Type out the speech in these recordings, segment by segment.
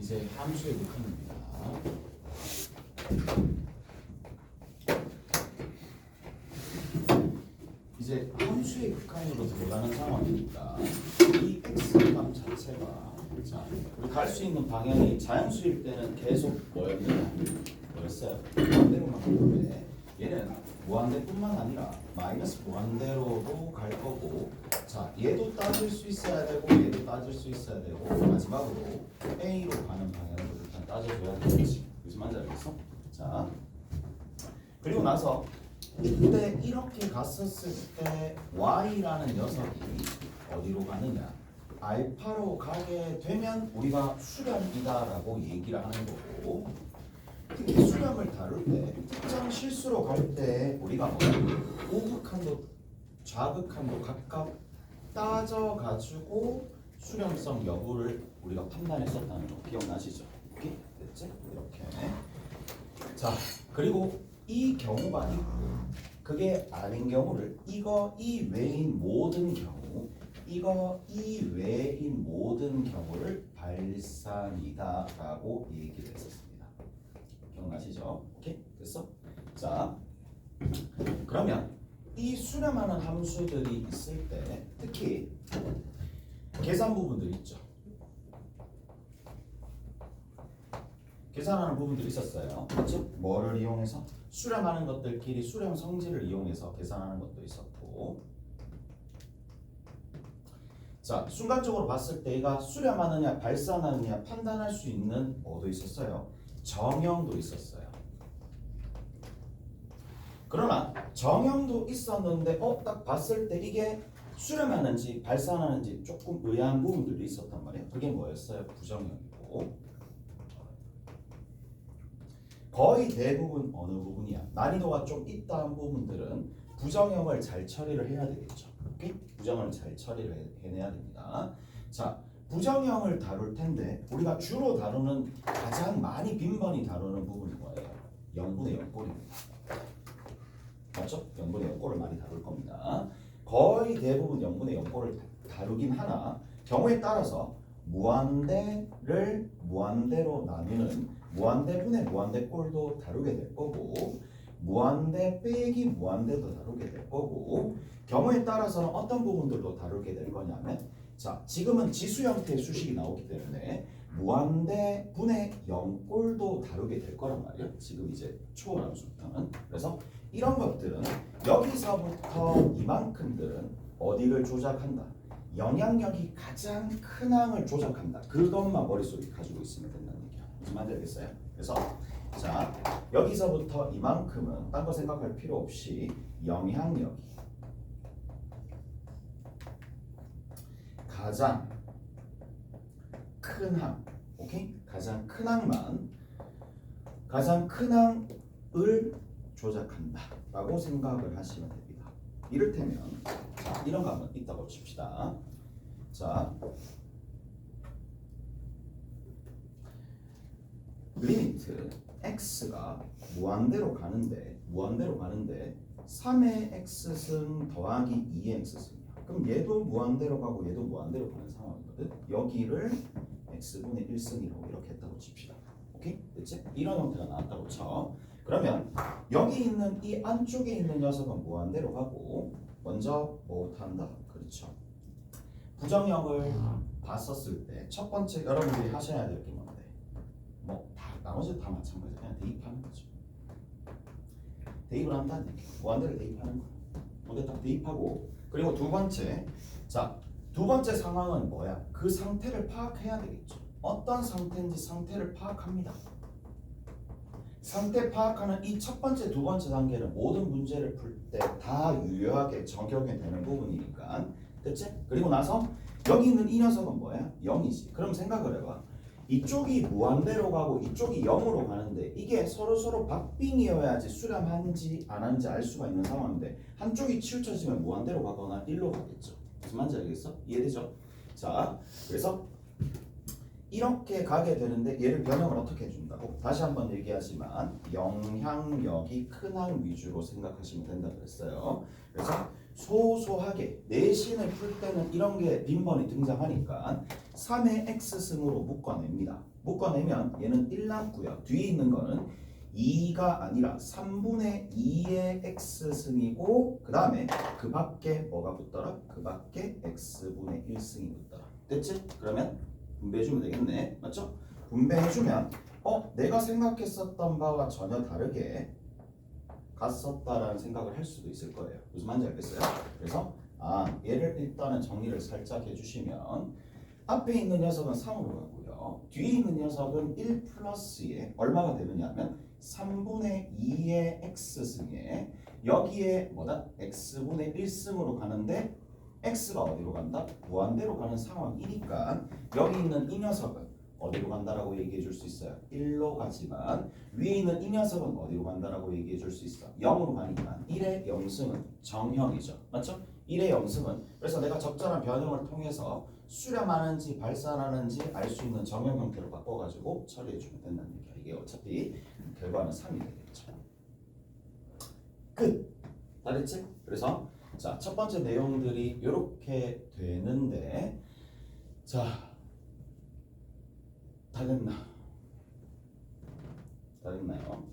이제 함수의 극한입니다. 이제 함수의 극한으로 들어가는 상황이니까 이 x값 자체가 자, 우리 갈 수 있는 방향이 자연수일 때는 계속 뭐였어요? 무한대로만 가는데 얘는 무한대뿐만 아니라 마이너스 무한대로도 갈 거고 자 얘도 따질 수 있어야 되고 얘도 따질 수 있어야 되고 마지막으로 A로 가는 방향을 일단 따져줘야 되겠지. 무슨 말인지 알겠어? 자 그리고 나서 이때 이렇게 갔었을 때 Y라는 녀석이 어디로 가느냐 알파로 가게 되면 우리가 수렴이다라고 얘기를 하는 거고 특히 수렴을 다룰 때 특정 실수로 갈 때 우리가 우극한도 좌극한도 각각 따져가지고 수렴성 여부를 우리가 판단했었다는 거 기억나시죠? 오케이? 됐지? 이렇게 자 그리고 이 경우가 있고 그게 아닌 경우를 이거 이외인 모든 경우 이거 이외인 모든 경우를 발산이다라고 얘기를 했었습니다. 기억나시죠? 오케이? 됐어? 자 그러면 이 수렴하는 함수들이 있을 때 특히 계산 부분들이 있죠. 계산하는 부분들이 있었어요. 그렇죠? 뭐를 이용해서? 수렴하는 것들끼리 수렴 성질을 이용해서 계산하는 것도 있었고 자 순간적으로 봤을 때 얘가 수렴하느냐 발산하느냐 판단할 수 있는 뭐도 있었어요? 정형도 있었어요. 그러나 정형도 있었는데 딱 봤을 때 이게 수렴하는지 발산하는지 조금 의아한 부분들도 있었단 말이에요. 그게 뭐였어요? 부정형이고 거의 대부분 어느 부분이야? 난이도가 좀 있다는 부분들은 부정형을 잘 처리를 해야 되겠죠. 오케이? 부정을 잘 처리를 해내야 됩니다. 자, 부정형을 다룰 텐데 우리가 주로 다루는 가장 많이 빈번히 다루는 부분이 뭐예요? 0분의 0꼴입니다. 맞죠? 0분의 0꼴을 많이 다룰 겁니다. 거의 대부분 0분의 0꼴을 다루긴 하나 경우에 따라서 무한대를 무한대로 나누는 무한대분의 무한대꼴도 다루게 될 거고 무한대 빼기 무한대도 다루게 될 거고 경우에 따라서는 어떤 부분들도 다루게 될 거냐면 자 지금은 지수 형태의 수식이 나오기 때문에 무한대 분의 0꼴도 다루게 될 거란 말이에요. 지금 이제 초함수는 그래서 이런 것들은 여기서부터 이만큼들은 어디를 조작한다. 영향력이 가장 큰 항을 조작한다. 그것만 머릿속에 가지고 있으면 된다는 얘기야. 무슨 말인지 알겠어요? 그래서 자 여기서부터 이만큼은 딴 거 생각할 필요 없이 영향력이 가장 큰 항, 오케이? 가장 큰 항만 가장 큰 항을 조작한다라고 생각을 하시면 됩니다. 이를테면 자, 이런 거 한번 있다고 칩시다. 자, 리미트 x가 무한대로 가는데 3의 x승 더하기 2의 x승이야. 그럼 얘도 무한대로 가고 얘도 무한대로 가는 상황이거든. 여기를 x분의 1승이라고 이렇게 했다고 칩시다. 오케이? 됐지? 이런 형태가 나왔다고 쳐. 그러면 여기 있는 이 안쪽에 있는 녀석은 무한대로 가고 먼저 못한다. 그렇죠? 부정형을 봤었을 때 첫 번째 여러분들이 하셔야 될 게 뭔데? 뭐 다 나머지 다 마찬가지야. 그냥 대입하는 거죠. 대입을 한다는 얘기. 무한대로 대입하는 거. 먼저 딱 대입하고 그리고 두 번째 자 두 번째 상황은 뭐야? 그 상태를 파악해야 되겠죠. 어떤 상태인지 상태를 파악합니다. 상태 파악하는 이 첫 번째, 두 번째 단계는 모든 문제를 풀 때 다 유효하게 적용이 되는 부분이니까 됐지? 그리고 나서 여기 있는 이 녀석은 뭐야? 0이지. 그럼 생각을 해봐. 이쪽이 무한대로 가고 이쪽이 0으로 가는데 이게 서로 박빙이어야지 수렴하는지 안 하는지 알 수가 있는 상황인데 한쪽이 치우쳐지면 무한대로 가거나 1로 가겠죠. 무슨 말인지 알겠어? 이해되죠? 자, 그래서 이렇게 가게 되는데 얘를 변형을 어떻게 해준다고? 다시 한번 얘기하지만 영향력이 큰 항 위주로 생각하시면 된다 그랬어요. 그래서 소소하게 내신을 풀 때는 이런 게 빈번히 등장하니까 3의 x승으로 묶어냅니다. 묶어내면 얘는 1 남고요. 뒤에 있는 거는 2가 아니라 3분의 2의 x승이고 그 다음에 그 밖에 뭐가 붙더라? 그 밖에 x분의 1승이 붙더라. 됐지? 그러면 분배해주면 되겠네. 맞죠? 분배해주면 내가 생각했었던 바와 전혀 다르게 갔었다라는 생각을 할 수도 있을 거예요. 무슨 말인지 알겠어요? 그래서 얘를 일단은 정리를 살짝 해주시면 앞에 있는 녀석은 3으로 가고요. 뒤에 있는 녀석은 1 플러스에 얼마가 되느냐 하면 3분의 2의 x승에 여기에 뭐다? x분의 1승으로 가는데 x가 어디로 간다? 무한대로 가는 상황이니까 여기 있는 이 녀석은 어디로 간다라고 얘기해 줄 수 있어요? 1로 가지만 위에 있는 이 녀석은 어디로 간다라고 얘기해 줄 수 있어? 0으로 가니까 1의 영승은 정형이죠. 맞죠? 1의 영승은 그래서 내가 적절한 변형을 통해서 수렴하는지 발산하는지 알 수 있는 정형 형태로 바꿔가지고 처리해 주면 된다는 얘기야. 이게 어차피 결과는 3이 되겠죠. 끝! 다 됐지? 그래서 자, 첫 번째 내용들이 이렇게 되는데 자, 다 됐나? 다 됐나요?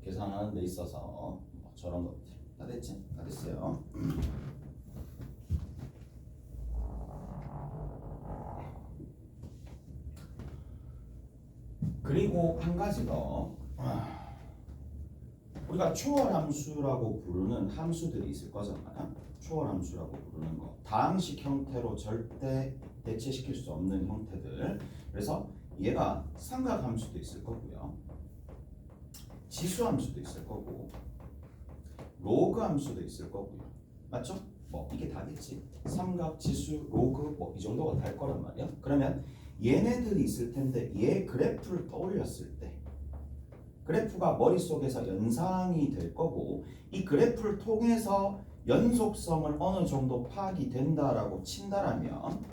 계산하는 데 있어서 뭐 저런 것들 다 됐지? 다 됐어요. 그리고 한 가지 더 우리가 초월함수라고 부르는 함수들이 있을 거잖아요. 초월함수라고 부르는 거 다항식 형태로 절대 대체시킬 수 없는 형태들. 그래서 얘가 삼각함수도 있을 거고요, 지수함수도 있을 거고, 로그함수도 있을 거고요. 맞죠? 뭐 이게 다겠지. 삼각, 지수, 로그 뭐 이 정도가 될 거란 말이야. 그러면 얘네들이 있을 텐데 얘 그래프를 떠올렸을 때 그래프가 머릿속에서 연상이 될 거고 이 그래프를 통해서 연속성을 어느 정도 파악이 된다라고 친다라면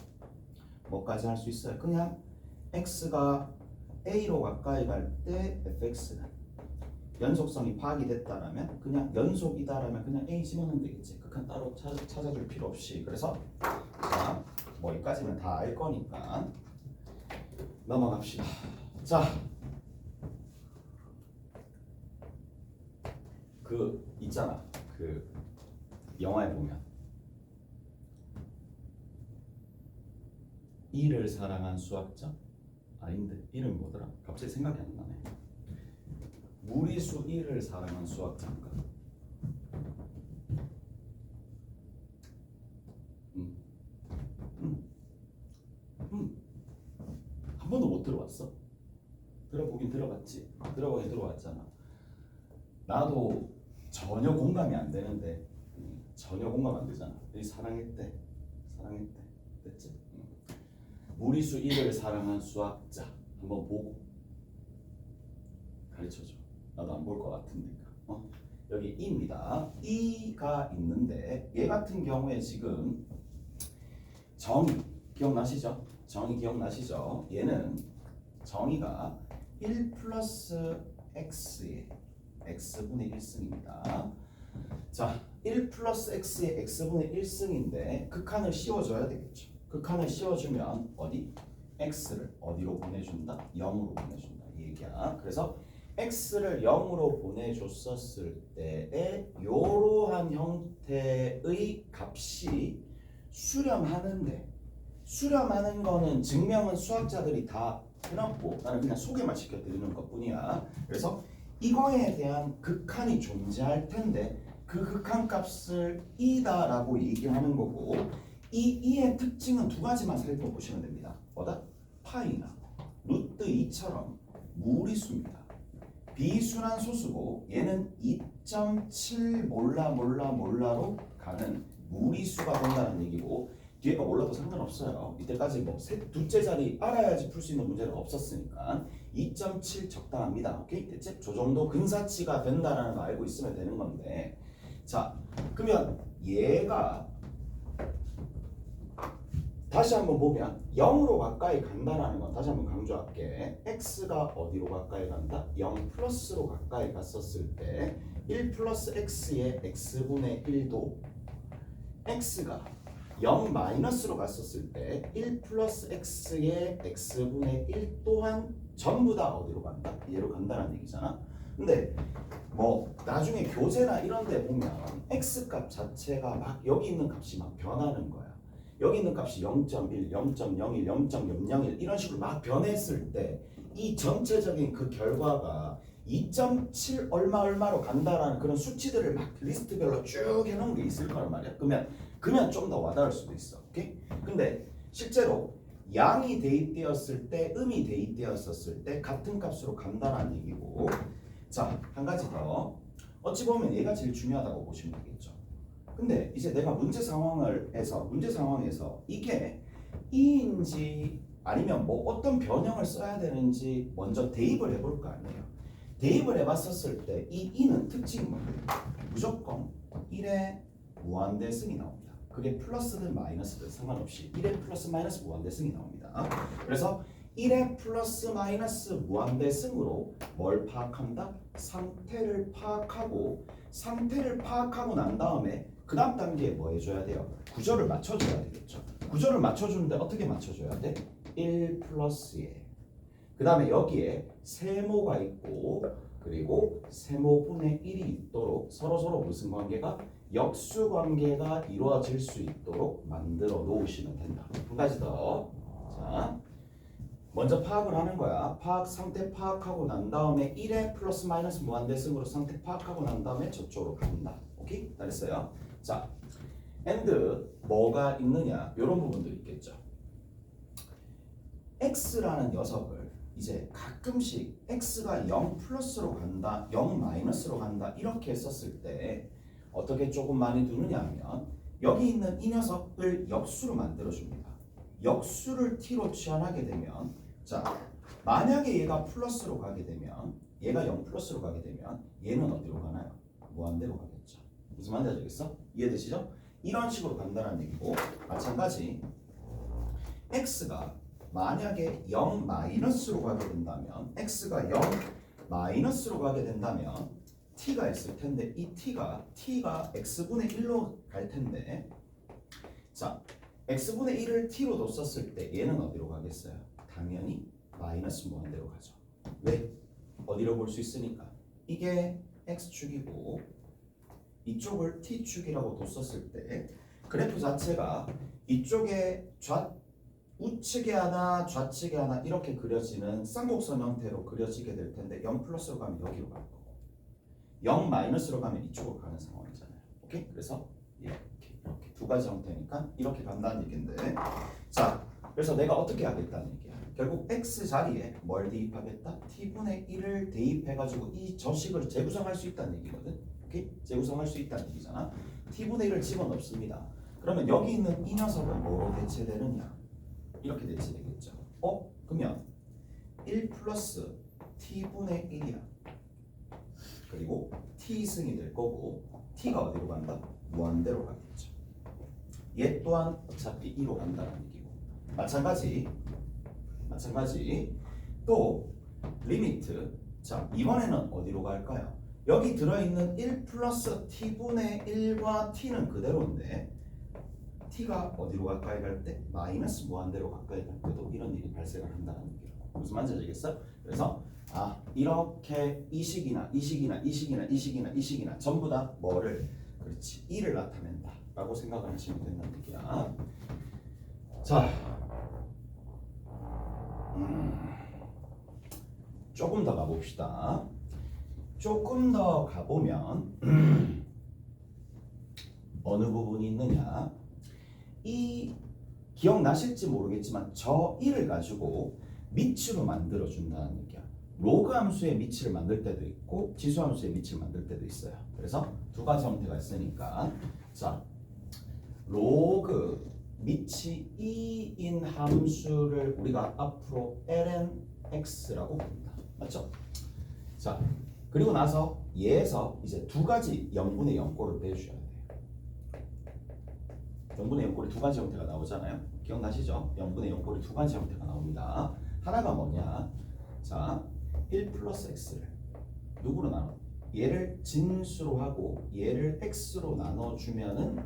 뭐까지 할 수 있어요? 그냥 x가 a로 가까이 갈 때 fx는 연속성이 파악이 됐다라면 그냥 연속이다라면 그냥 a 집어넣으면 되겠지. 극한 따로 찾아줄 필요 없이. 그래서 자, 뭐 여기까지는 다 알 거니까 넘어갑시다. 자, 그 있잖아. 그 영화에 보면 이를 사랑한 수학자? 아닌데 이름이 뭐더라? 갑자기 생각이 안 나네. 무리수 1을 사랑한 수학자인가? 한 번도 못 들어봤어? 들어보긴 들어봤지. 들어보긴 들어봤잖아. 나도 전혀 공감이 안 되는데 전혀 공감 안 되잖아. 이 사랑했대. 됐지? 무리수 1을 사랑한 수학자 한번 보고 가르쳐줘. 나도 안 볼 것 같으니까. 여기 이입니다. 이가 있는데 얘 같은 경우에 지금 정의 기억나시죠? 정의 기억나시죠? 얘는 정의가 1 플러스 x의 x분의 1승입니다. 자, 1 플러스 x의 x분의 1승인데 극한을 씌워줘야 되겠죠. 극한을 씌워주면 어디? x를 어디로 보내준다? 0으로 보내준다 이 얘기야. 그래서 x를 0으로 보내줬었을 때에 이러한 형태의 값이 수렴하는 거는 증명은 수학자들이 다 해놨고 나는 그냥 소개만 시켜드리는 것뿐이야. 그래서 이거에 대한 극한이 존재할 텐데 그 극한 값을 이다라고 얘기하는 거고 이의 특징은 두 가지만 살펴보시면 됩니다. 뭐다? 파이나 루트 2처럼 무리수입니다. 비순환 소수고 얘는 2.7 몰라로 가는 무리수가 된다는 얘기고 뒤에가 몰라도 상관없어요. 이때까지 뭐 둘째 자리 알아야지 풀 수 있는 문제는 없었으니까 2.7 적당합니다. 오케이? 됐지? 저 정도 근사치가 된다는 거 알고 있으면 되는 건데 자, 그러면 얘가 다시 한번 보면 0으로 가까이 간다라는 건 다시 한번 강조할게. x가 어디로 가까이 간다? 0 플러스로 가까이 갔었을 때 1 플러스 x의 x분의 1도 x가 0 마이너스로 갔었을 때 1 플러스 x의 x분의 1 또한 전부 다 어디로 간다? 얘로 간다는 얘기잖아. 근데 뭐 나중에 교재나 이런 데 보면 x값 자체가 막 여기 있는 값이 막 변하는 거야. 여기 있는 값이 0.1, 0.01, 0.001 이런 식으로 막 변했을 때 이 전체적인 그 결과가 2.7 얼마로 간다라는 그런 수치들을 막 리스트별로 쭉 해놓은 게 있을 거란 말이야. 그러면 좀 더 와닿을 수도 있어. 오케이? 근데 실제로 양이 대입되었을 때, 음이 대입되었을 때 같은 값으로 간다는 얘기고. 자, 한 가지 더. 어찌 보면 얘가 제일 중요하다고 보시면 되겠죠. 근데 이제 내가 문제 상황에서 이게 2인지 아니면 뭐 어떤 변형을 써야 되는지 먼저 대입을 해볼 거 아니에요. 대입을 해봤었을 때 이 2는 특징이 뭐예요? 무조건 1의 무한대승이 나옵니다. 그게 플러스든 마이너스든 상관없이 1의 플러스 마이너스 무한대승이 나옵니다. 그래서 1의 플러스 마이너스 무한대승으로 뭘 파악한다? 상태를 파악하고 난 다음에 그 다음 단계에 뭐 해줘야 돼요? 구조를 맞춰줘야 되겠죠. 구조를 맞춰주는데 어떻게 맞춰줘야 돼? 1 플러스에 그 다음에 여기에 세모가 있고 그리고 세모분의 1이 있도록 서로서로 무슨 관계가? 역수 관계가 이루어질 수 있도록 만들어 놓으시면 된다. 한 가지 더. 자, 먼저 파악을 하는 거야. 상태 파악하고 난 다음에 1의 플러스 마이너스 무한대승으로 상태 파악하고 난 다음에 저쪽으로 간다. 오케이? 잘했어요. 자, and 뭐가 있느냐? 이런 부분도 있겠죠. x라는 녀석을 이제 가끔씩 x가 0 플러스로 간다, 0 마이너스로 간다 이렇게 했었을 때 어떻게 조금 많이 두느냐 하면 여기 있는 이 녀석을 역수로 만들어줍니다. 역수를 t로 취한하게 되면 자, 만약에 얘가 플러스로 가게 되면 얘가 0 플러스로 가게 되면 얘는 어디로 가나요? 무한대로 가겠죠. 무슨 말인지 알겠어? 이해되시죠? 이런 식으로 간다는 얘기고 마찬가지 x가 만약에 0 마이너스로 가게 된다면 x가 0 마이너스로 가게 된다면 t가 있을 텐데 이 t가 x분의 1로 갈 텐데 자 x분의 1을 t로 뒀었을 때 얘는 어디로 가겠어요? 당연히 마이너스 무한대로 가죠. 왜? 어디로 볼 수 있으니까 이게 x축이고 이쪽을 t축이라고 뒀었을 때 그래프 자체가 이쪽에 우측에 하나 좌측에 하나 이렇게 그려지는 쌍곡선 형태로 그려지게 될 텐데 0 플러스로 가면 여기로 갈 거고 0 마이너스로 가면 이쪽으로 가는 상황이잖아요. 오케이? 그래서 이렇게 두 가지 형태니까 이렇게 간다는 얘기인데 자 그래서 내가 어떻게 하겠다는 얘기야. 결국 x 자리에 뭘 대입하겠다? t분의 1을 대입해가지고 이 저식을 재구성할 수 있다는 얘기거든. 오케이? 재구성할 수 있다는 얘기잖아. t분의 1을 집어넣습니다. 그러면 여기 있는 이 녀석은 뭐로 대체되느냐? 이렇게 대체되겠죠. 그러면 1 플러스 t분의 1이야. 그리고 t승이 될 거고 t가 어디로 간다? 무한대로 가겠죠. 얘 또한 어차피 2로 간다는 얘기고 마찬가지 또 리미트 자 이번에는 어디로 갈까요? 여기 들어있는 1 플러스 t분의 1과 t는 그대로인데 t가 어디로 가까이 갈 때? 마이너스 무한대로 가까이 갈 때도 이런 일이 발생을 한다는 얘기예요. 무슨 말인지 알겠어? 그래서 이렇게 이 식이나 전부 다 뭐를 그렇지 1을 나타낸다 라고 생각을 하시면 된다는 얘기야. 자 조금 더 가봅시다. 조금 더 가보면 어느 부분이 있느냐 이 기억나실지 모르겠지만 저 1을 가지고 미치로 만들어 준다는 얘기야. 로그 함수의 미치를 만들 때도 있고 지수 함수의 미치를 만들 때도 있어요. 그래서 두 가지 형태가 있으니까 자 로그 미치 2인 함수를 우리가 앞으로 lnx라고 부른다. 맞죠? 자 그리고 나서 얘에서 이제 두 가지 0분의 0꼴을 빼주셔야 돼요. 0분의 0꼴이 두 가지 형태가 나오잖아요. 기억나시죠? 0분의 0꼴이 두 가지 형태가 나옵니다. 하나가 뭐냐? 자, 1 플러스 x를 누구로 나눠? 얘를 진수로 하고 얘를 x로 나눠주면은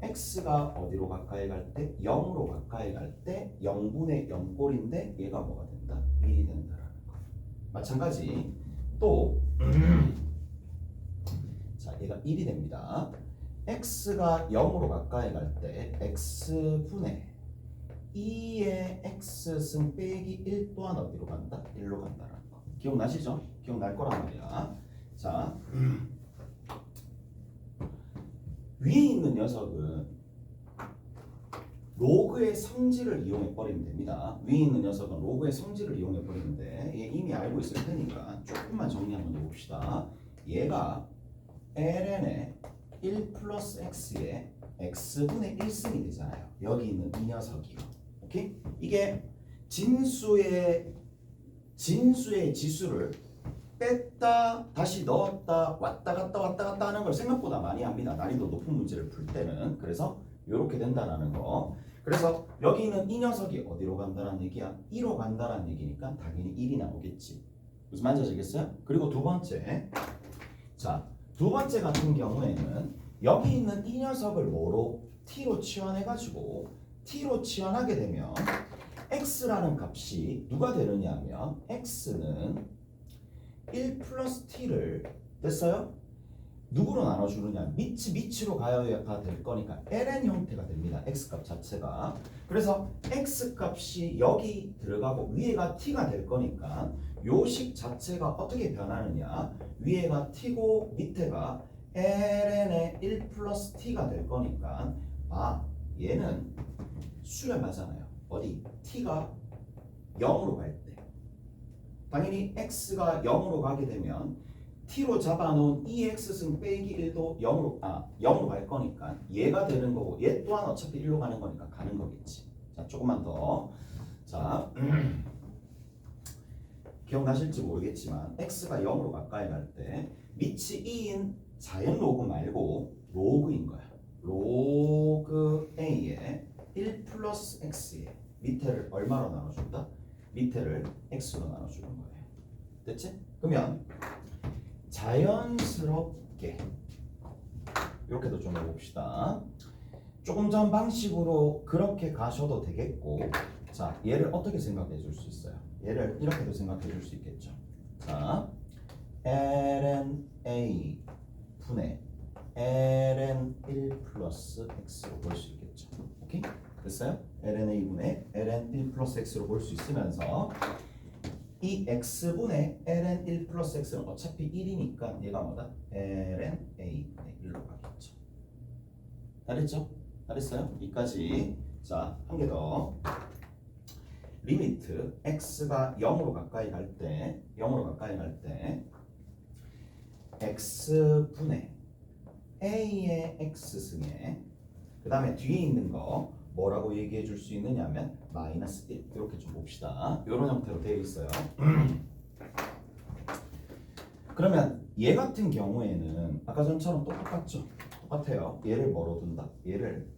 x가 어디로 가까이 갈 때? 0으로 가까이 갈 때 0분의 0꼴인데 얘가 뭐가 된다? 1이 된다라는 거. 마찬가지 또 자, 얘가 1이 됩니다. x가 0으로 가까이 갈 때 x분의 2의 x승 빼기 1 또한 어디로 간다? 1로 간다라는 거. 기억나시죠? 기억날 거란 말이야. 자, 위에 있는 녀석은 로그의 성질을 이용해 버리면 됩니다. 위에 있는 녀석은 로그의 성질을 이용해 버리는데 얘 이미 알고 있을 테니까 조금만 정리 한번 해봅시다. 얘가 ln의 1 플러스 x의 x분의 1승이 되잖아요. 여기 있는 이 녀석이요. 오케이? 이게 진수의 지수를 뺐다 다시 넣었다 왔다 갔다 하는 걸 생각보다 많이 합니다. 난이도 높은 문제를 풀 때는. 그래서 이렇게 된다라는 거. 그래서 여기 있는 이 녀석이 어디로 간다는 얘기야? 2로 간다는 얘기니까 당연히 1이 나오겠지. 무슨 말인지 아시겠어요? 그리고 두 번째. 자, 두 번째 같은 경우에는 여기 있는 이 녀석을 뭐로? t로 치환해가지고 t로 치환하게 되면 x라는 값이 누가 되느냐 하면 x는 1 플러스 t를 됐어요? 누구로 나눠주느냐? 미치로 가야 될 거니까 ln 형태가 됩니다. x값 자체가. 그래서 x값이 여기 들어가고 위에가 t가 될 거니까 요식 자체가 어떻게 변하느냐? 위에가 t고 밑에가 ln의 1 플러스 t가 될 거니까 얘는 수렴하잖아요. 어디? t가 0으로 갈 때. 당연히 x가 0으로 가게 되면 t로 잡아놓은 2x승 빼기 1도 0으로 갈 거니까 얘가 되는 거고 얘 또한 어차피 1로 가는 거니까 가는 거겠지. 자, 조금만 더. 자, 기억나실지 모르겠지만 x가 0으로 가까이 갈 때 밑이 2인 자연 로그 말고 로그인 거야. 로그 a의 1 플러스 x의 밑에를 얼마로 나눠준다? 밑에를 x로 나눠주는 거예요. 됐지? 그러면 자연스럽게 이렇게도 좀 해봅시다. 조금 전 방식으로 그렇게 가셔도 되겠고, 자, 얘를 어떻게 생각해 줄 수 있어요? 얘를 이렇게도 생각해 줄 수 있겠죠. 자, ln a 분의 ln 1 플러스 x로 볼 수 있겠죠. 오케이? 됐어요? ln a 분의 ln 1 플러스 x로 볼 수 있으면서 이 x분의 ln 1 플러스 x는 어차피 1이니까 얘가 뭐다? ln a 분의 1로 가겠죠. 다 됐죠? 다 됐어요? 여기까지. 자, 한 개 더. 리미트 x가 0으로 가까이 갈 때 x분의 a의 x승에 그 다음에 뒤에 있는 거 뭐라고 얘기해 줄 수 있느냐면 마이너스 1 이렇게 좀 봅시다. 이런 형태로 되어 있어요. 그러면 얘 같은 경우에는 아까 전처럼 똑같죠? 똑같아요. 얘를 뭐로 둔다? 얘를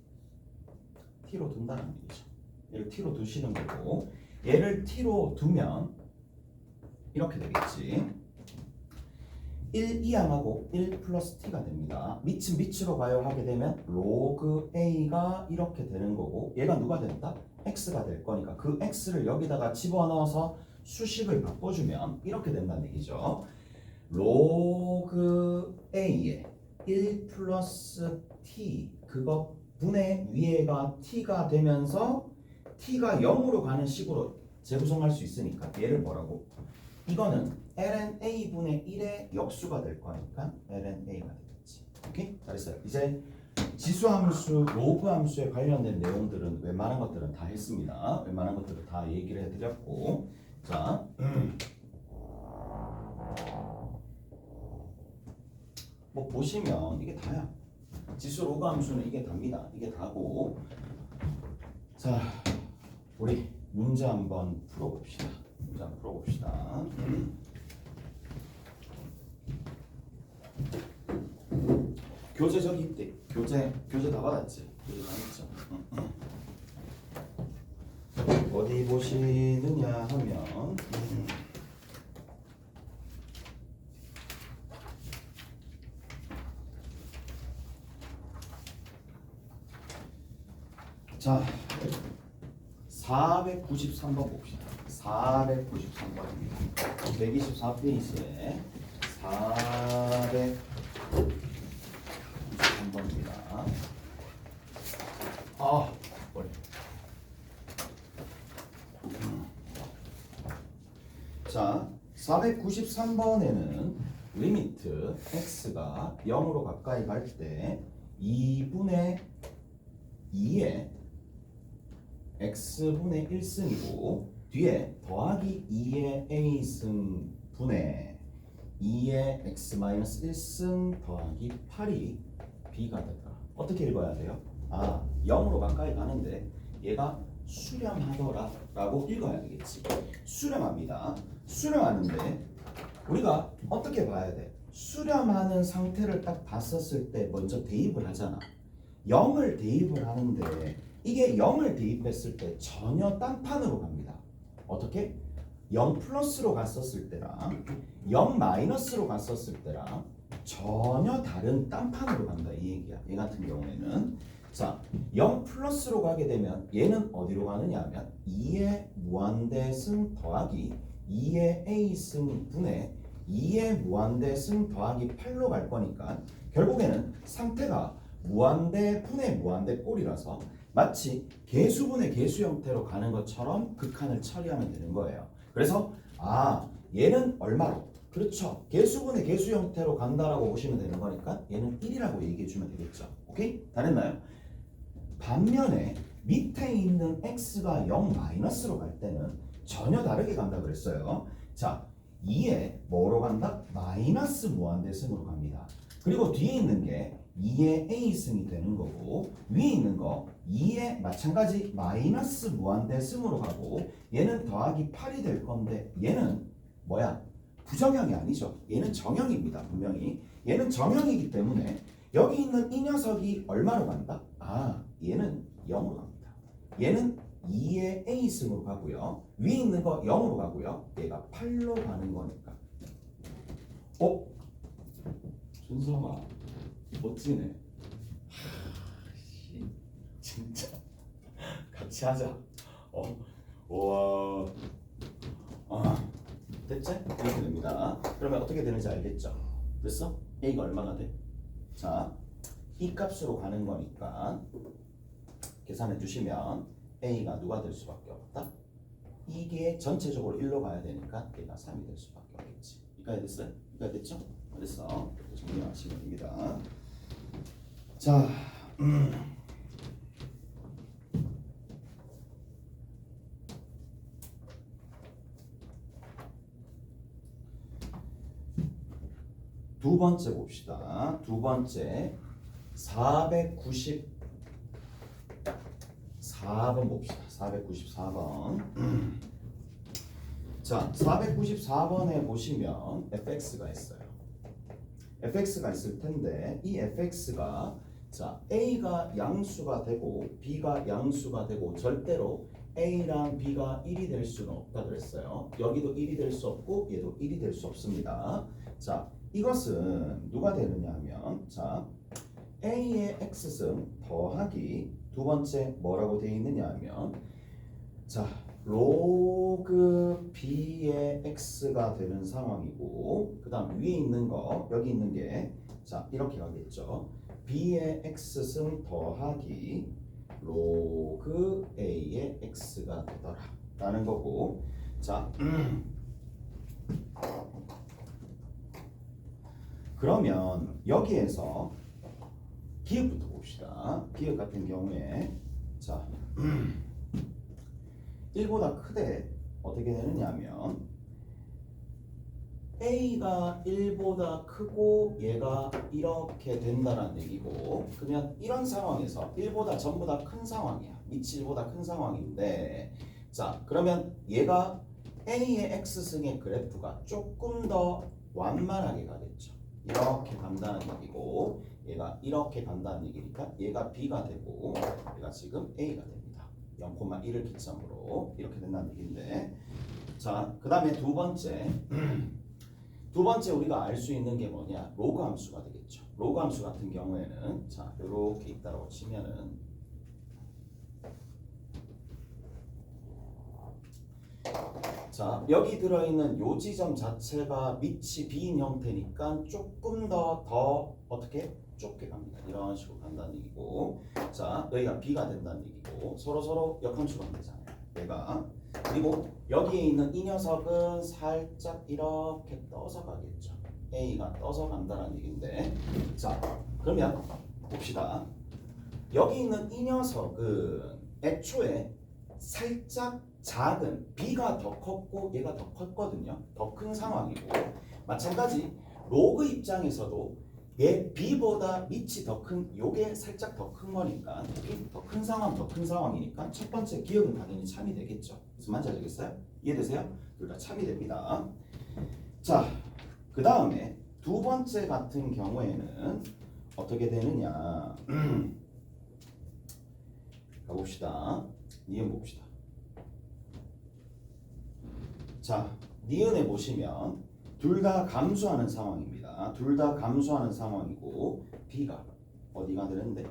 t로 둔다는 얘기죠. 얘를 t로 두시는 거고 얘를 t로 두면 이렇게 되겠지. 1 이항하고 1 플러스 t가 됩니다. 밑은 밑으로 가요 하게 되면 로그 a가 이렇게 되는 거고 얘가 누가 된다? x가 될 거니까 그 x를 여기다가 집어넣어서 수식을 바꿔주면 이렇게 된다는 얘기죠. 로그 a의 1 플러스 t 그거 분의 위에가 t가 되면서 t가 0으로 가는 식으로 재구성할 수 있으니까 얘를 뭐라고? 이거는 ln a분의 1의 역수가 될 거니까 ln a가 되겠지. 오케이? 잘했어요. 이제 지수함수, 로그함수에 관련된 내용들은 웬만한 것들은 다 했습니다. 웬만한 것들은 다 얘기를 해드렸고 자 뭐 보시면 이게 다야. 지수 로그함수는 이게 답니다. 이게 다고 자 우리 문제 한번 풀어봅시다. 교재 저기 있대. 교재 다 받았지? 교재 다 있죠? 어디 보시느냐 하면 자, 493번 봅시다. 493번입니다. 124페이지에 493번입니다. 머리. 자, 493번에는 리미트 x가 0으로 가까이 갈 때 2분의 2의 x분의 1승이고 뒤에 더하기 2의 a승 분의 2의 x-1승 더하기 8이 b가 되더라. 어떻게 읽어야 돼요? 0으로 가까이 가는데 얘가 수렴하더라 라고 읽어야 되겠지. 수렴합니다. 수렴하는데 우리가 어떻게 봐야 돼? 수렴하는 상태를 딱 봤었을 때 먼저 대입을 하잖아. 0을 대입을 하는데 이게 0을 대입했을 때 전혀 딴판으로 갑니다. 어떻게? 0 플러스로 갔었을 때랑 0 마이너스로 갔었을 때랑 전혀 다른 딴판으로 간다 이 얘기야. 얘 같은 경우에는 자, 0 플러스로 가게 되면 얘는 어디로 가느냐 하면 2의 무한대승 더하기 2의 a승 분의 2의 무한대승 더하기 8로 갈 거니까 결국에는 상태가 무한대 분의 무한대 꼴이라서 마치 개수분의 개수 형태로 가는 것처럼 극한을 처리하면 되는 거예요. 그래서 얘는 얼마로? 그렇죠. 개수분의 개수 형태로 간다라고 보시면 되는 거니까 얘는 1이라고 얘기해 주면 되겠죠. 오케이? 다 됐나요? 반면에 밑에 있는 x가 0 마이너스로 갈 때는 전혀 다르게 간다 그랬어요. 자, 2에 뭐로 간다? 마이너스 무한대승으로 갑니다. 그리고 뒤에 있는 게 2의 a승이 되는 거고 위에 있는 거 2의 마찬가지 마이너스 무한대승으로 가고 얘는 더하기 8이 될 건데 얘는 뭐야? 부정형이 아니죠. 얘는 정형입니다. 분명히 얘는 정형이기 때문에 여기 있는 이 녀석이 얼마로 간다? 얘는 0으로 갑니다. 얘는 2의 a승으로 가고요. 위에 있는 거 0으로 가고요. 얘가 8로 가는 거니까. 준성아 멋지네. 진짜 같이 하자. 우와. 됐지? 이렇게 됩니다. 그러면 어떻게 되는지 알겠죠? 됐어? a가 얼마가 돼? 자, 이 값으로 가는 거니까 계산해 주시면 a가 누가 될 수밖에 없다? 이게 전체적으로 1로 가야 되니까 얘가 3이 될 수밖에 없겠지. 이까지 됐어요? 이까지 됐죠? 됐어. 정리하시면 됩니다. 자, 두 번째 봅시다. 두 번째 494번 봅시다. 494번. 자, 494번에 보시면 fx가 있어요. fx가 있을 텐데 이 fx가 자, a가 양수가 되고 b가 양수가 되고 절대로 a랑 b가 1이 될 수는 없다 그랬어요. 여기도 1이 될 수 없고 얘도 1이 될 수 없습니다. 자, 이것은 누가 되느냐 하면 자, a의 x승 더하기 두 번째 뭐라고 되어 있느냐 하면 자, 로그 b의 x가 되는 상황이고 그 다음 위에 있는 거 여기 있는 게 자, 이렇게 가겠죠. b의 x승 더하기 로그 a의 x가 되더라 라는 거고 자 그러면 여기에서 기억부터 봅시다. 기억 같은 경우에 자 1보다 크되 어떻게 되느냐 하면 a가 1보다 크고 얘가 이렇게 된다는 얘기고 그러면 이런 상황에서 1보다 전부 다 큰 상황이야. 밑이 1보다 큰 상황인데 자 그러면 얘가 a의 x승의 그래프가 조금 더 완만하게 가겠죠. 이렇게 간다는 얘기고 얘가 이렇게 간다는 얘기니까 얘가 b가 되고 얘가 지금 a가 됩니다. 0,1을 기점으로 이렇게 된다는 얘기인데 자 그 다음에 두 번째 우리가 알 수 있는 게 뭐냐 로그 함수가 되겠죠. 로그 함수 같은 경우에는 자 이렇게 있다고 치면은 자, 여기 들어있는 요 지점 자체가 밑이 B인 형태니까 조금 더 어떻게 좁게 갑니다. 이런 식으로 간다는 얘기고, 자, 여기가 B가 된다는 얘기고, 서로 역함수가 되잖아요. 얘가. 그리고 여기에 있는 이 녀석은 살짝 이렇게 떠서 가겠죠. A가 떠서 간다는 얘기인데, 자, 그러면 봅시다. 여기 있는 이 녀석은 애초에 살짝 작은 B가 더 컸고 얘가 더 컸거든요. 더 큰 상황이고, 마찬가지 로그 입장에서도 얘 B보다 밑이 더 큰, 요게 살짝 더 큰 거니까 더 큰 상황, 더 큰 상황이니까 첫 번째 기억은 당연히 참이 되겠죠. 무슨 말인지 알겠어요? 이해되세요? 둘 다 참이 됩니다. 자, 그 다음에 두 번째 같은 경우에는 어떻게 되느냐? 가봅시다. 니은 봅시다. 자, 니은에 보시면 둘 다 감소하는 상황입니다. 둘 다 감소하는 상황이고 B가 어디가 되는데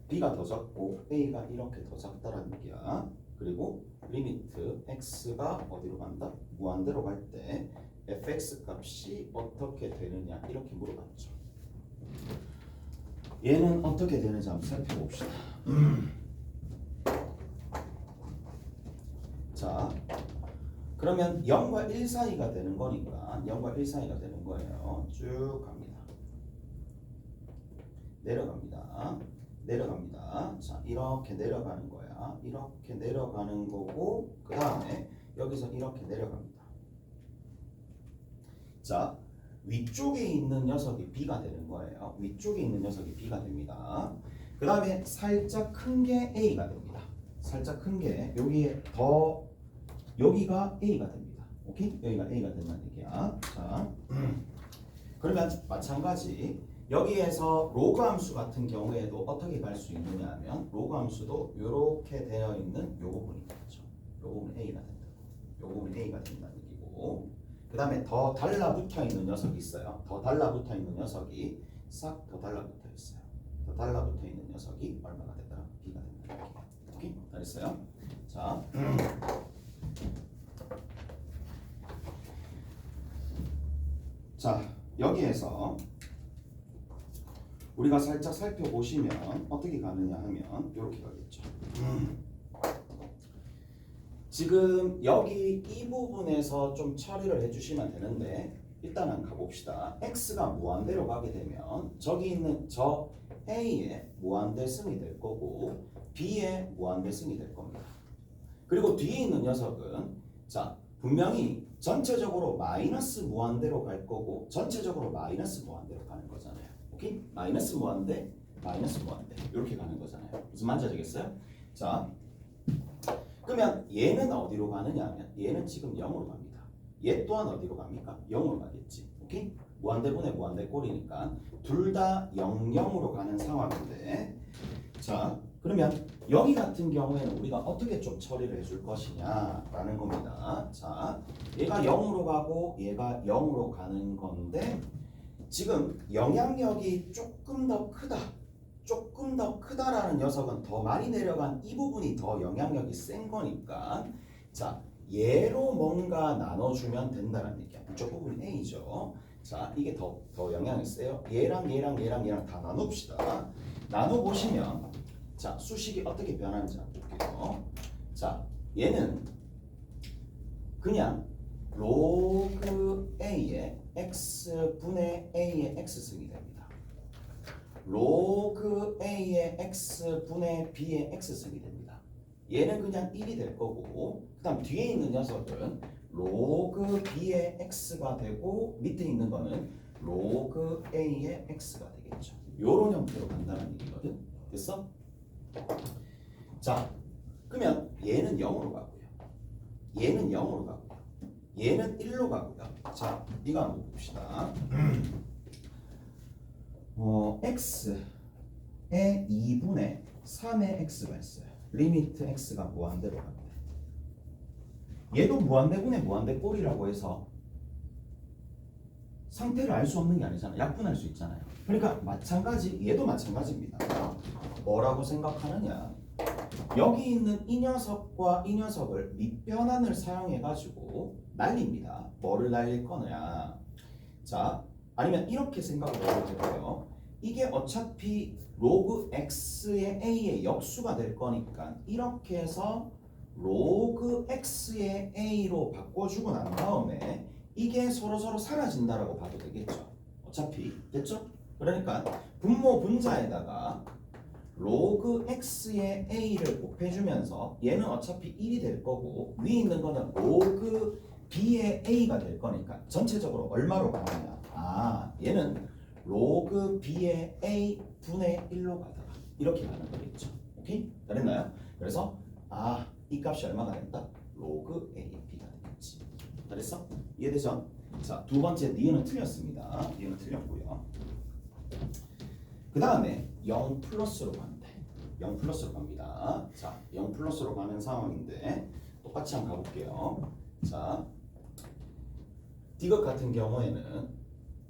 B가 더 작고 A가 이렇게 더 작다라는 얘기야. 그리고 리미트 X가 어디로 간다? 무한대로 갈 때 fx 값이 어떻게 되느냐 이렇게 물어봤죠. 얘는 어떻게 되는지 한번 살펴봅시다. 자, 그러면 0과 1 사이가 되는 거니까 0과 1 사이가 되는 거예요. 쭉 갑니다. 내려갑니다. 자, 이렇게 내려가는 거야. 이렇게 내려가는 거고, 그 다음에 여기서 이렇게 내려갑니다. 자, 위쪽에 있는 녀석이 B가 되는 거예요. 위쪽에 있는 녀석이 B가 됩니다. 그 다음에 살짝 큰 게 A가 됩니다. 살짝 큰 게 여기에 더 여기가 A가 됩니다. 오케이? 여기가 A가 된다는 얘기야. 자, 그러면 마찬가지 여기에서 로그 함수 같은 경우에도 어떻게 갈 수 있느냐 하면 로그 함수도 이렇게 되어 있는 요 부분이 있죠. 요 부분 A가 된다고. 요 부분 A가 된다는 얘기고, 그 다음에 더 달라붙어 있는 녀석이 있어요. 더 달라붙어 있는 녀석이 싹 더 달라붙어 있어요. 더 달라붙어 있는 녀석이 얼마가 되더라? B가 된다는 얘기야. 오케이? 잘했어요. 자, 자, 여기에서 우리가 살짝 살펴보시면 어떻게 가느냐 하면 이렇게 가겠죠. 지금 여기 이 부분에서 좀 처리를 해주시면 되는데, 일단 한번 가봅시다. x가 무한대로 가게 되면 저기 있는 저 a의 무한대승이 될 거고 b의 무한대승이 될 겁니다. 그리고 뒤에 있는 녀석은 자, 분명히 전체적으로 마이너스 무한대로 갈 거고 전체적으로 마이너스 무한대로 가는 거잖아요. 오케이? 마이너스 무한대, 마이너스 무한대 이렇게 가는 거잖아요. 무슨 말인지 알겠어요? 자, 그러면 얘는 어디로 가느냐 하면 얘는 지금 0으로 갑니다. 얘 또한 어디로 갑니까? 0으로 가겠지. 오케이? 무한대분의 무한대 꼴이니까 둘 다 0, 0으로 가는 상황인데, 자, 그러면 여기 같은 경우에는 우리가 어떻게 좀 처리를 해줄 것이냐라는 겁니다. 자, 얘가 0으로 가고 얘가 0으로 가는 건데, 지금 영향력이 조금 더 크다라는 녀석은 더 많이 내려간 이 부분이 더 영향력이 센 거니까, 자, 얘로 뭔가 나눠주면 된다는 얘기야. 이쪽 부분이 A죠. 자, 이게 더 영향이 세요. 얘랑 다 나눕시다. 나눠보시면 자, 수식이 어떻게 변하는지 한번 볼게요. 자, 얘는 그냥 로그 A의 X분의 A의 X승이 됩니다. 로그 A의 X분의 B의 X승이 됩니다. 얘는 그냥 1이 될 거고, 그 다음 뒤에 있는 녀석은 로그 B의 X가 되고 밑에 있는 거는 로그 A의 X가 되겠죠. 요런 형태로 간다는 얘기거든. 됐어? 자, 그러면 얘는 0으로 가고요. 얘는 0으로 가고요. 얘는 1로 가고요. 자, 이거 한번 봅시다. x의 2분의 3의 x가 있어요. 리미트 x가 무한대로 갑니다. 얘도 무한대분의 무한대 꼴이라고 해서 상태를 알 수 없는 게 아니잖아요. 약분할 수 있잖아요. 그러니까 마찬가지, 얘도 마찬가지입니다. 뭐라고 생각하느냐? 여기 있는 이 녀석과 이 녀석을 밑변환을 사용해 가지고 날립니다. 뭐를 날릴 거냐? 자, 아니면 이렇게 생각을 해도 되고요. 이게 어차피 로그 x의 a의 역수가 될 거니까 이렇게 해서 로그 x의 a로 바꿔주고 난 다음에 이게 서로서로 사라진다라고 봐도 되겠죠. 어차피 됐죠? 그러니까 분모 분자에다가 로그 x의 a를 곱해주면서 얘는 어차피 1이 될 거고 위에 있는 거는 로그 b의 a가 될 거니까 전체적으로 얼마로 가느냐? 아, 얘는 로그 b의 a 분의 1로 가다가 이렇게 가는 거겠죠. 오케이? 잘했나요? 그래서 이 값이 얼마가 된다? 로그 a b가 되겠지. 잘했어? 이해되죠? 자, 두 번째 니은은 틀렸습니다. 니은은 틀렸고요. 그 다음에 0 플러스로 가면 돼. 0 플러스로 갑니다. 자, 0 플러스로 가는 상황인데 똑같이 한번 가볼게요. 자, 디귿 같은 경우에는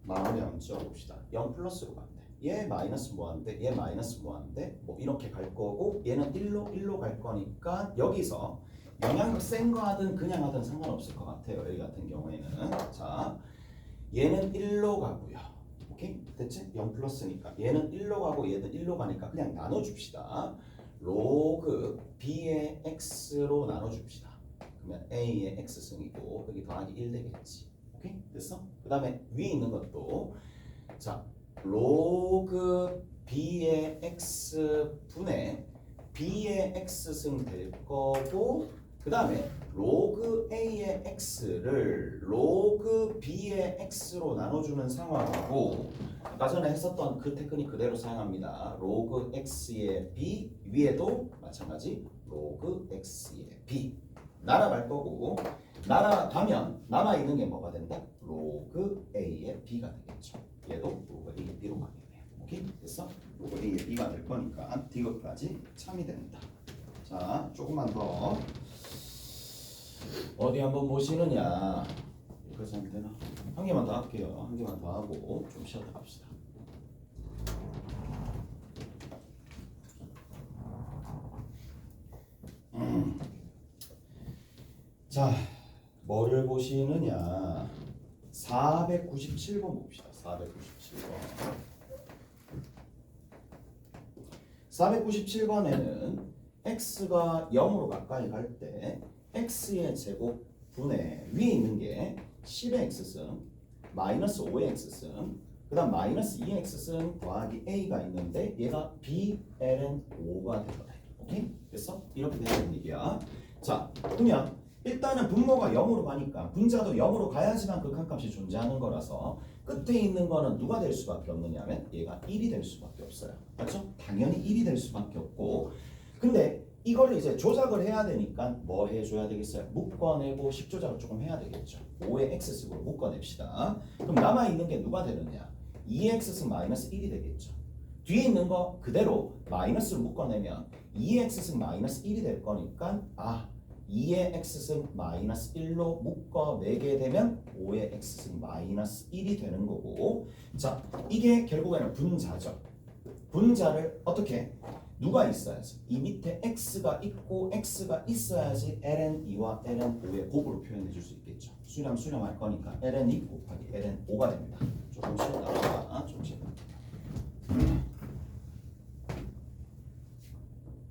마무리 한번 지어봅시다. 0 플러스로 가면 돼. 얘 마이너스 뭐한데? 얘 마이너스 뭐한데? 뭐 이렇게 갈 거고 얘는 1로 갈 거니까 여기서 영향력 센 거 하든 그냥 하든 상관없을 것 같아요. 여기 같은 경우에는 자, 얘는 1로 가고요. 오케이? 됐지? 0 플러스니까 얘는 1로 가고 얘는 1로 가니까 그냥 나눠줍시다. 로그 b의 x로 나눠줍시다. 그러면 a의 x승이고 여기 더하기 1 되겠지. 오케이? 됐어? 그 다음에 위에 있는 것도 자, 로그 b의 x분의 b의 x승 될 거고 그 다음에 로그 a의 x를 로그 b의 x로 나눠주는 상황이고 아까 전에 했었던 그 테크닉 그대로 사용합니다. 로그 x의 b 위에도 마찬가지 로그 x의 b 날아갈 거고 날아가면 남아있는 게 뭐가 된다? 로그 a의 b가 되겠죠. 얘도 로그 a의 b로 가겠네요. 오케이? 됐어? 로그 a의 b가 될 거니까 디귿까지 참이 된다. 자, 조금만 더 어디 한번 보시느냐? 여기까지 하면 되나? 한 개만 더 할게요. 한 개만 더 하고 좀 쉬었다 갑시다. 자, 뭐를 보시느냐? 497번 봅시다. 497번에는 x가 0으로 가까이 갈 때 x의 제곱 분의 위에 있는 게 10의 x승 마이너스 5의 x승 그 다음 마이너스 2의 x승 더하기 a가 있는데 얘가 b, ln 5가 되거든. 오케이? 됐어? 이렇게 되는 얘기야. 자, 그러면 일단은 분모가 0으로 가니까 분자도 0으로 가야지만 극한값이 존재하는 거라서 끝에 있는 거는 누가 될 수밖에 없느냐면 얘가 1이 될 수밖에 없어요. 맞죠? 당연히 1이 될 수밖에 없고 근데 이걸 이제 조작을 해야 되니까 뭐 해줘야 되겠어요? 묶어내고 식조작을 조금 해야 되겠죠. 5의 x승으로 묶어냅시다. 그럼 남아있는 게 누가 되느냐? 2의 x승 마이너스 1이 되겠죠. 뒤에 있는 거 그대로 마이너스로 묶어내면 2의 x승 마이너스 1이 될 거니까 2의 x승 마이너스 1로 묶어내게 되면 5의 x승 마이너스 1이 되는 거고 자, 이게 결국에는 분자죠. 분자를 어떻게? 누가 있어야지? 이 밑에 x가 있고 x가 있어야지 ln2와 ln5의 곱으로 표현해 줄 수 있겠죠. 수렴할 거니까 ln2 곱하기 ln5가 됩니다. 조금 쉬었다 좀 쉬었다.